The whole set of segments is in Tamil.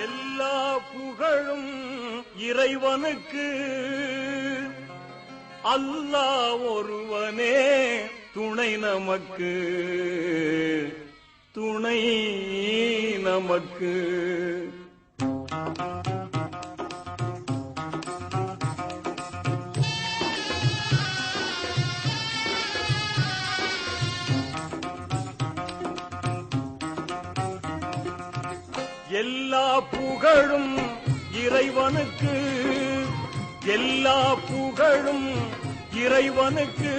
எல்லா புகழும் இறைவனுக்கு, அல்லாஹ் ஒருவனே துணை நமக்கு, துணை நமக்கு. எல்லா புகழும் இறைவனுக்கு, எல்லா புகழும் இறைவனுக்கு,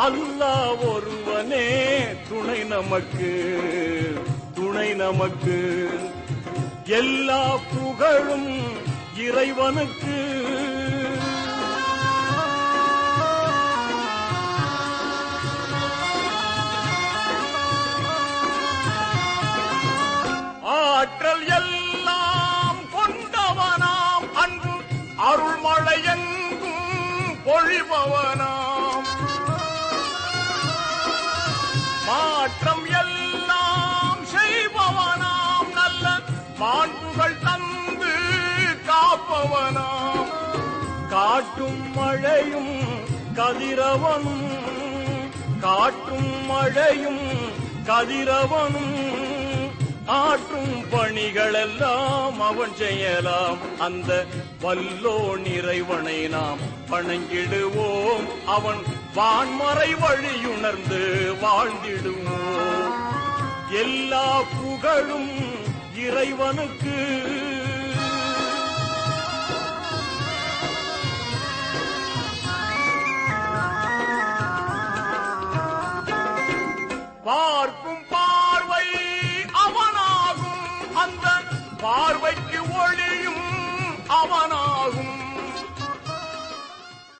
அல்லாஹ் ஒருவனே துணை நமக்கு, துணை நமக்கு. எல்லா புகழும் இறைவனுக்கு. ஆற்றல் எல்லாம் கொண்டவனாம், அன்பு அருள்மழை எங்கும் பொழிபவனாம், மாற்றம் எல்லாம் செய்பவனாம், நல்ல மாண்புகள் தந்து காப்பவனாம், காட்டும் மழையும் கதிரவனும், காட்டும் மழையும் கதிரவனும், ஆற்றும் பணிகளெல்லாம் அவன் செய்யலாம். அந்த வல்லோன் இறைவனை நாம் வணங்கிடுவோம், அவன் வான்மறை வழியுணர்ந்து வாழ்ந்திடுவோம். எல்லா புகழும் இறைவனுக்கு. பார்க்கும் பார்வை அவனாகும், அந்த பார்வை